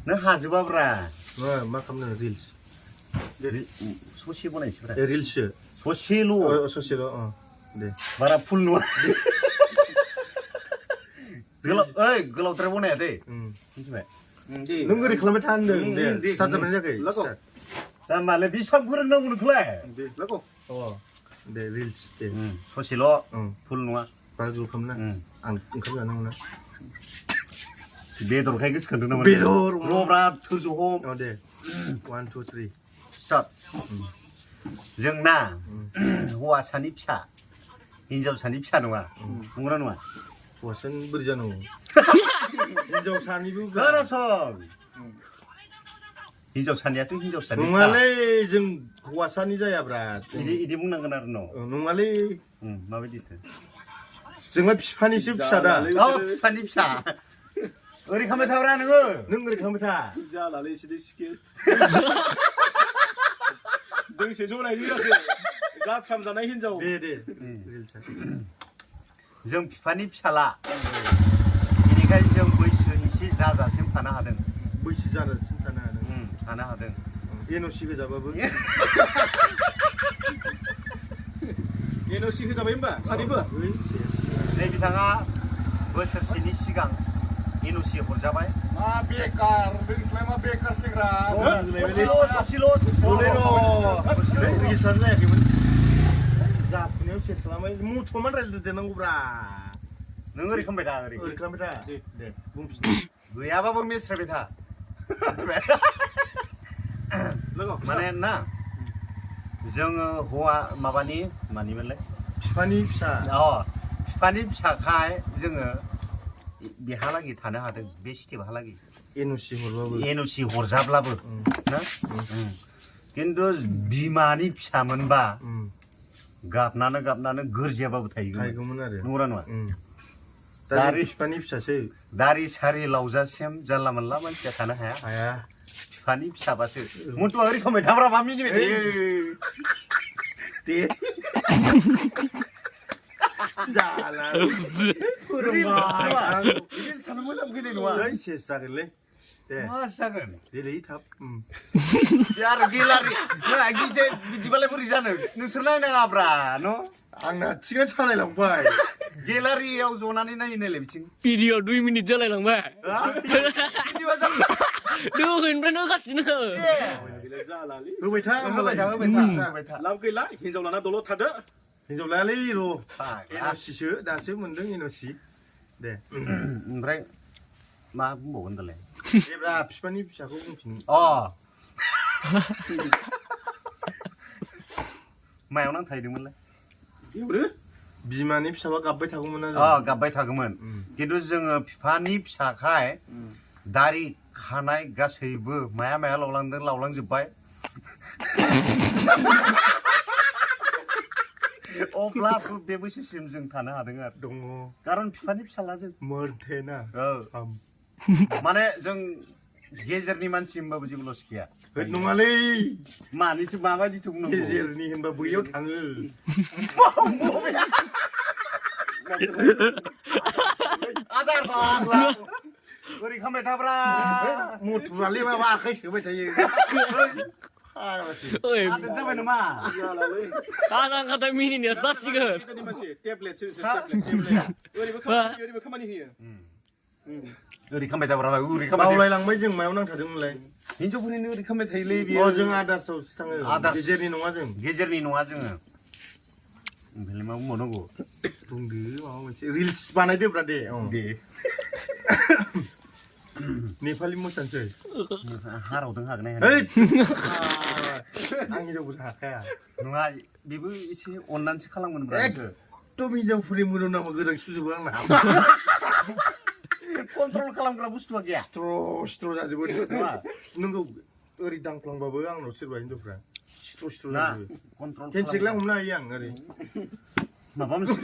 नों हाजोबाब्रा मा खालामनो रिल्स ससे बनायसैब्रा रिल्ससो ससेल' ससेल' दे बारा फुल नङा गोलावद्राय बनाया दै मिथिबाय नों ओरै खालामबाय था होनदों दे स्टार्ट जाबाय जायाखै दा मालाय बेसेबां फोरोंनांगौ नोंखौलाय दे लागौ दे रिल्स दे ससेल' फुल नङा बारा गोलाव खालामना आं ओंखाम जानांगौ ना बेदरखाय गोसोखांदों नामा बेदर र'ब्रा थोरजो हम दे 1 2 3 स्टार्ट जोंना हौवासानि फिसा हिनजावसानि फिसा नङा नंगौना नङा हौवासानि बोरै जानांगौ हिनजावसानिबो खोनासं हिनजावसानियाथ' हिनजावसानि नङालै जों हौवासानि जायाब्रा इदि बुंनांगोन आरो नङालै माबायदिथो जोंलाय बिफानिसो फिसा दा बिफानि फिसा ओरै खालामबाय थाब्रा नोङो नों ओरै खालामबाय था जालालै एसे स्किल दोंसे जनायनि गासै गाफ्राम जानाय हिनजाव दे जों बिफानि फिसाला बेनिखायनो जों बैसो एसे जाजासिम थानो हादों बैसो जाजासिम थानो हादों एन'सि होजाबाबो एन'सि होजाबाय होमबा सानैबो नै बिथाङा बोसोरसेनि सिगां एन'सि हरजाबाय मा बेकार नोंसोरलाय मा बेकार सेंग्रा ससेल' रिसार्च जायाखैमोन जाफुनायाव सेस खालामबाय मुथुमान रायज्लायदेरनांगौब्रा नों ओरै खालामबाय था ओरै खालामबाय था दे बुंफिन गैयाबाबो मिस्रायबाय था माने ना जोङो हौवा मानिमोनलाय बिफानि फिसा बिफानि फिसाखाय जोङो बेहालागै थानो हादों बे स्टेपहालागै एन'सि हरबाबो एन'सि हरजाब्लाबो ना खिन्थु बिमानि फिसामोनबा गाबनानै गोरजियाबाबो थायोमोन आरो नंगौना नङा दारि बिफानि फिसासो दारि सारि लावजासिम जानला मोनला मानसिया थानो हाया बिफानि फिसाबासो मन्थुआ ओरै खालामबाय थाब्रा मा मिनिबाय थायो दे जाला सानो मोजां फैनाय नङा सेस जागोनलै दे मा जागोन देलै थाब आरो गेलारि बिदिबालाय बोरै जानो नोंसोर नायनाङाब्रा न' आंना थिगानो सालायलांबाय गेलारियाव जनानै नायलाय बिथिं भिडिअ 2 मिनिट जालायलांबाय दोहैनिफ्राय होगासिनो होबाय था लाब गैला हिनजाव लाना दलद थादो हिनजाव लायालै र' एन'सिसो दासो मोनदों एन'सि दे ओमफ्राय मा बुंबावगोन दालाय जेब्ला बिफानि फिसाखौ बुंफिन मायाव नांथाहैदोंमोनलाय बिमानि फिसाबा गाबबाय थागौमोन गाबबाय थागौमोन खिन्थु जोङो बिफानि फिसाखाय दारि खानाय गासैबो माया लावलांजोब्बाय अब्लाबो बे बैसोसिम जों थानो हादों आरो दङ खारन बिफानि फिसाला जों मोनथेना माने जों गेजेरनि मानसि होनबाबो जेबो लस गैया नङालै मानिथो माबायदिथो बुंनांगौ गेजेरनि होनबा बैयाव थाङो आदार ओरै खालामबाय थाब्रा मथुरालै माबा आखाइ सोबाय थायो आदोर जाबाय नामा आधा घन्टा मिनिनाया जासिगोन ओरैबो खामानि होयो ओरै खालामबाय थाब्रा बावलायलांबाय जों मायाव नांथादोंमोनलाय हिनजावफोरनिनो ओरै खालामबाय थायोलै बेयो जों आदार्सआवसो थाङो गेजेरनि नङा जों जोङो ओमफ्राय मा बुंबावनांगौ बुंदो माबा मोनसे रिल्स बानायदोब्रा दे नेपालि मोसानोसै हारावदों हागोन आं हिनजावफोर हाखाया नङा बेबो एसे अननानैसो खालामगोन एकदम हिनजावफोरनि मोदोमनामा गोदान सुजोबो आंना कन्ट्रल खालामग्रा बुस्थुआ गैया स्ट्र' जाजोबो नोंगौ ओरै दांफ्लांबाबो आंनाव सोरबा हिनजावफ्रा स्ट्र' जाजोबो हेन्डसेकलाय हमनो हायो आं ओरै माबा मोनसे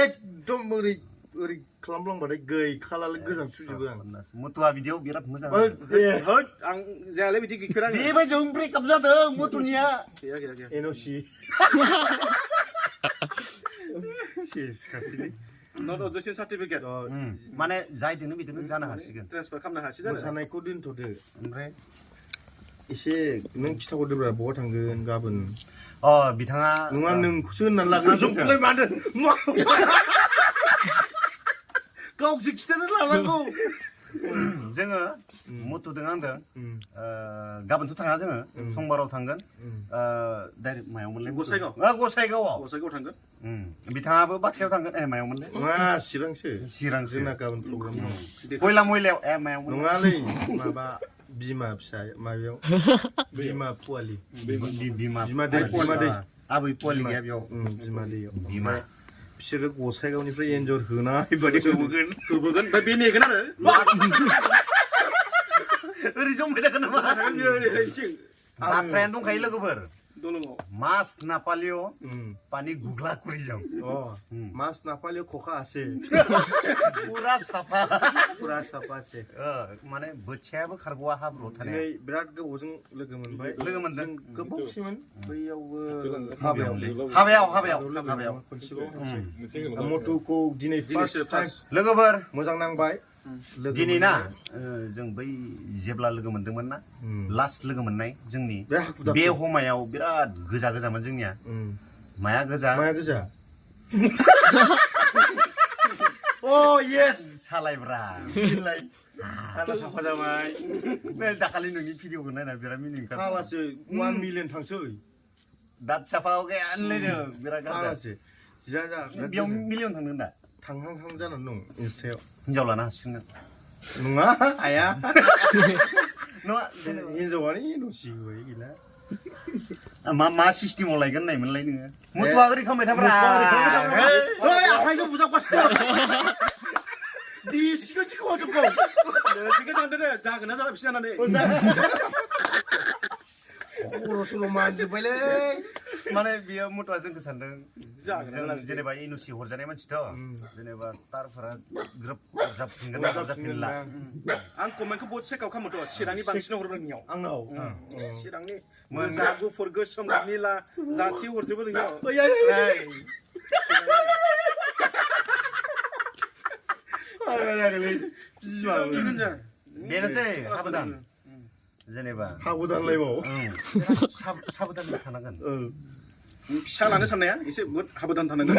एकदम ओरै खालामलांबाथाय गैखालालै गोजान सुजोबो आं मथुआ बिदियाव बिराद मोजां आं जायालै बिदि गैखेरा बेबायदियाव ब्रेकआप जादों मथुनिया एन'सि सेस गासैलै नट अबजेक्सन सार्टिफिकेट माने जायदोंनो बिदिनो जानो हासिगोन ट्रेन्सफार खालामनो हासिगोन मोसानायखौ दोनथ'दो ओमफ्राय एसे नों खिथाहरदोब्रा बहा थांगोन गाबोन बिथाङा नङा नोंखौसो होननानै लागोन जोंखौलाय मानो गावसो खिथानो लानांगौ जोङो मथ'दों आंदों गाबोनथ' थाङा जोङो समबाराव थांगोन डाइरेक्ट मायाव मोनलाय गसाइगावआव थांगोन बिथाङाबो बाक्सायाव थांगोन मायाव मोनलाय नङा चिरांसो जोंना गाबोन प्रग्राम दं खयला मयलायाव मायाव नङालै माबा बिमा फिसा माबायाव बिमा पुवालि बिमा दै आबै पुवालि गैया बेयाव बिमा दैयाव बिमा बिसोरो गसाइगावनिफ्राय एन्जर होनाय बादि होबोगोन ओमफ्राय बे नेगोन आरो ओरै जमबाय थागोन नामा बाथ्रायानो दंखायो लोगोफोर मास नापालियो पानी गुगला कुरिजों मास नापालियो खखा आसे पुरा साफा से माने बोथियाबो खारग'आ हाब्रुआव थानाय दिनै बिराद गोबावजों लोगो मोनबाय लोगो मोनदों गोबावसिमोन बैयावबो हाबायाव खनसेल' मटुखौ दिनै फार्स्ट टाइम लोगोफोर मोजां नांबाय दिनै ना जों बै जेब्ला लोगो मोनदोंमोन ना लास्ट लोगो मोननाय जोंनि बे हमायाव बिराद गोजामोन जोंनिया माया गोजा अ येस सालायब्रा खाला साफा जाबाय दाखालि नोंनि भिडिअखौ नायना बिराद मिनिं खालासो 1 मिलियन थांसै दाद साफा गैयानोलायनो बिराद खालासो बेयाव मिलियन थांदों दा थांहां जानानै दं इन्स्टायाव हिनजाव लानो हासिगोन नङा हाया नङा हिनजावानो दसि होबाय गैला मा सिस्टेमाव लायगोन नायमोनलाय नोङो मथुआ ओरै खालामबाय थाब्रा आखाइजों बुजाबगासिनो दिसिखौ थिखौ जोबखौ जागोन ना जाला बिसि जानानै खर' सल' मानजोब्बायलै माने बियो मथुआ जोंखौ सानदों जेनेबा इनुसि हरजानाय मानसिथ' जेनेबा तारफोरा ग्रोब जाफिनला आं कमेन्टखौ बहुत चेक आउट खालामोथ' चिरांनि बांसिन हरबाय नोंनियाव आंनाव चिरांनि मोजां गुफुर गोसोम निला जाथि हरजोबो नोंनियाव बेनोसै हाबोदान जेनेबा हाबोदानलायबाव साबधान थानांगोन फिसा लानो साननाया एसे बहुत हाबोदान थानांगोन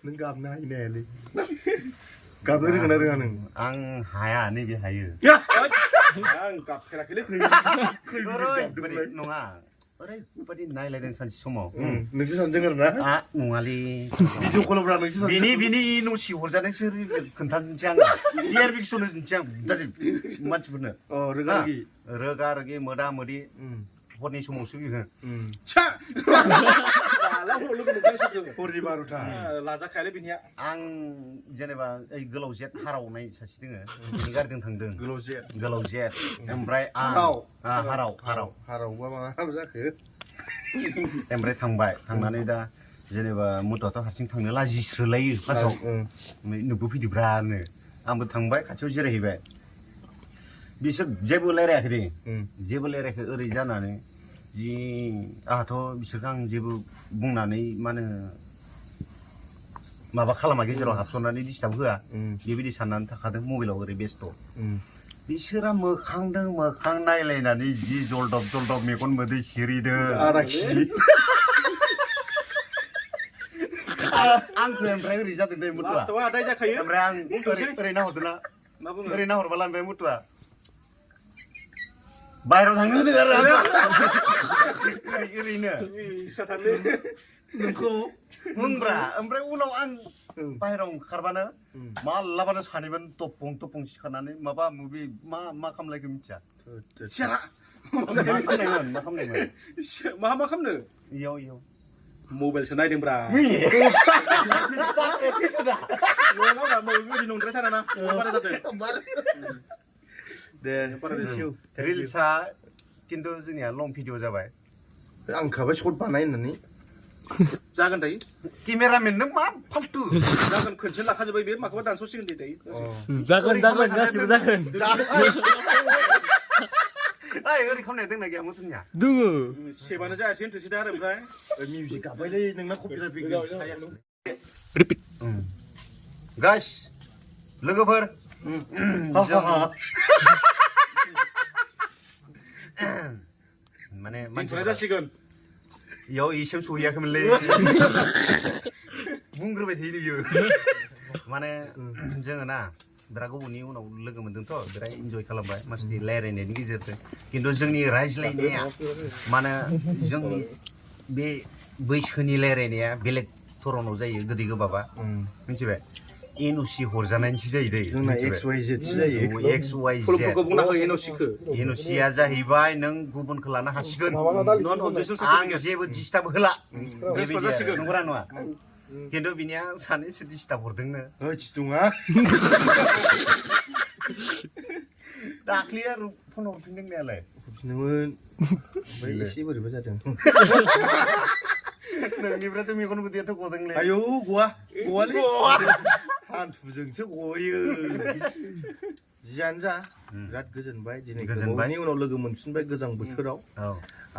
नों गाबनो हायो नायालै गाबनो रोङा ना रोङा नों आं हाया नैबे हायो आं गाबफेराखैलै नङा ओरैबायदि नायलायदों सानसे समाव नोंसो सानदों आरो ना नङालै भिडिअ कलब्रा नोंसो सानदों बिनि न'सि हरजानायसो खोन्थानोसै आङो क्लियार पिक्सन होनोसै आं मानसिफोरनो रोगा रोगि मोदा मोदि हरनि समावसो बिहो हरनि 12टा लाजाखायालै बिनिया आं जेनेबा ओइ गोलाव जेट हारावनाय सासे दोङो बिनि गारिजों थांदों गोलाव जेट ओमफ्राय हारावबा मा जाखो ओमफ्राय थांबाय थांनानै दा जेनेबा मथ'आथ' हारसिं थांनो लाजिस्रोलायो फार्स्टआव नुबो फैदोब्रानो आंबो थांबाय खाथियाव जिरायहैबाय बिसोर जेबो रायलायाखै दे जेबो रायलायाखै ओरै जानानै जि आंहाथ' बिसोरखौ आं जेबो बुंनानै मा होनो माबा खालामा गेजेराव हाबसननानै डिस्टार्ब होआ बेबायदि साननानै थाखादों मबाइलाव ओरै बेस्थ' बिसोरा मोखां नायलायनानै जि जलदब मेगन मोदै सिरिदों आंखौ ओमफ्राय ओरै जादों दे मुथुआ ओमफ्राय आं ओरै नाहरदों ना ओरै नाहरबाला ओमफ्राय मुथुआ बाहेराव थांनो होदों आरो ओरैनो नोंखौ बुंब्रा ओमफ्राय उनाव आं बाहेराव ओंखारबानो मालाबानो सानैबो तपं सिखारनानै माबा मुभि मा खालामलायखो मिथिया मा खालामनो इयाव मबाइलसो नायदोंब्रा नंद्रायथारा दे रिल्सआ खिन्थु जोंनिया लं भिडिअ जाबाय आं खाबाय सर्ट बानाय होननानै जागोन दायो केमेरामेन नों मा फाल्तु जागोन खनसे लाखाजोब्बाय बे माखौबा दानस'सिगोन दे दायो जागोन गासिबो जागोन ओइ ओरै खालामनाय दोंना गैया मुथुनिया दोङो सेबानो जायासै होनथोसै दा आरो ओमफ्राय मिउजिक गाबबायलै नोंना कपिराइट फैगोन रिपिट गाइस लोगोफोर माने दोनथ'नाय जासिगोन इयाव इसिम सहैयाखैमोनलै बुंग्रोबाय थायो बियो माने जोङो ना बिराद गोबावनि उनाव लोगो मोनदोंथ' बिराद इन्जय खालामबाय मानसि रायज्लायनायनि गेजेरजों खिन्थु जोंनि रायज्लायनाया माने जोंनि बे बैसोनि रायज्लायनाया बेलेग धरनाव जायो गोदै गोबाबा मिथिबाय एनअसि हरजानायनिसो जायो दै जोंना XYZ जायो XYZ फुलफोरखौ बुंना हो एनअसिखौ एनअसिया जाहैबाय नों गुबुनखौ लानो हासिगोन नन अबजेक्सन आं जेबो डिस्टार्ब होला ट्रेन्सफार जासिगोन नंगौना नङा खिन्थु बिनिया सानैसो डिस्टार्ब हरदोंनो ओइ चितुङा दाख्लै आरो फन हरफिनदोंनायालाय हरफिनदोंमोन ओमफ्राय एसे बोरैबा जादों नोंनिफ्रायथ' मेगन गुदियाथ' गदोंलै आयौ गवालै हान्थुजोंसो गयो जियानो जा बिराद गोजोनबाय दिनै गोजोनबायनि उनाव लोगो मोनफिनबाय गोजां बोथोराव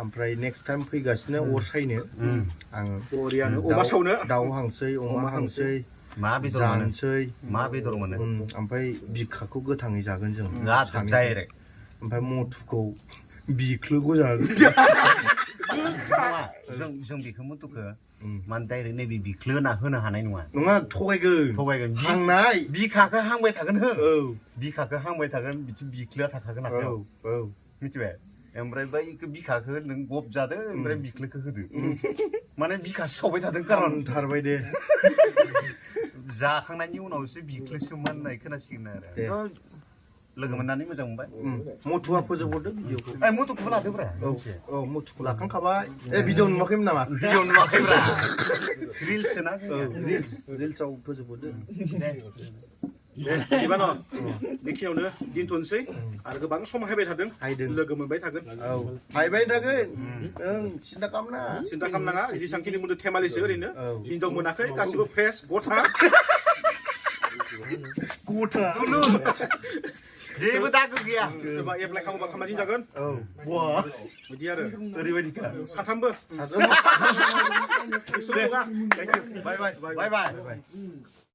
ओमफ्राय नेक्स्ट टाइम फैगासिनो अर सायनो आं बरियानो अमा सावनो दाउ हांसै अमा हांसै मा बेदर जानोसै मा बेदर मोनो ओमफ्राय बिखाखौ गोथाङै जागोन जों डाइरेक्ट ओमफ्राय मथुखौ बिख्लोखौ जागोन जों बेखौ मथुखौ माने डाइरेक्ट नैबे बिख्लो होना होनो हानाय नङा नङा थगायगोन हांनाय बिखाखौ हांबाय थागोन हो औ बिखाखौ हांबाय थागोन बिथिं बिख्लोआ थाखागोन आखायाव औ मिथिबाय ओमफ्राय बैखौ बिखाखौ नों गब जादो ओमफ्राय बिख्लोखौ होदो माने बिखासो सावबाय थादों कारन थारबाय दे जाखांनायनि उनावसो बिख्लोसो होननाय खोनासिगोन आरो लोगो मोननानै मोजां मोनबाय मथुआ फोजोबहरदो भिडिअखौ ए मथुखौबो लादोब्रा औ मथुखौ लाखांखाबाय ए भिडिअ नुवाखैमोन नामा भिडिअ नुवाखैब्रा रिल्स ना रिल्सआव फोजोबहरदो बिदिबा न' बेखिनियावनो दोनथ'नोसै आरो गोबां सम हायबाय थादों लोगो मोनबाय थागोन औ हायबाय थागोन ओं सिन्था खालामनाङा सिन्था खालामनाङा जेसांखिनि बुंदों थेमालिसो ओरैनो हिनजाव मोनाखै गासिबो फ्रेस गथा जेबो दागो गैया सोरबा एप्लाइ खालामोबा खामानि जागोन औ बा बिदि आरो ओरैबायदिखा साथामबो बाय बाय बाय बाय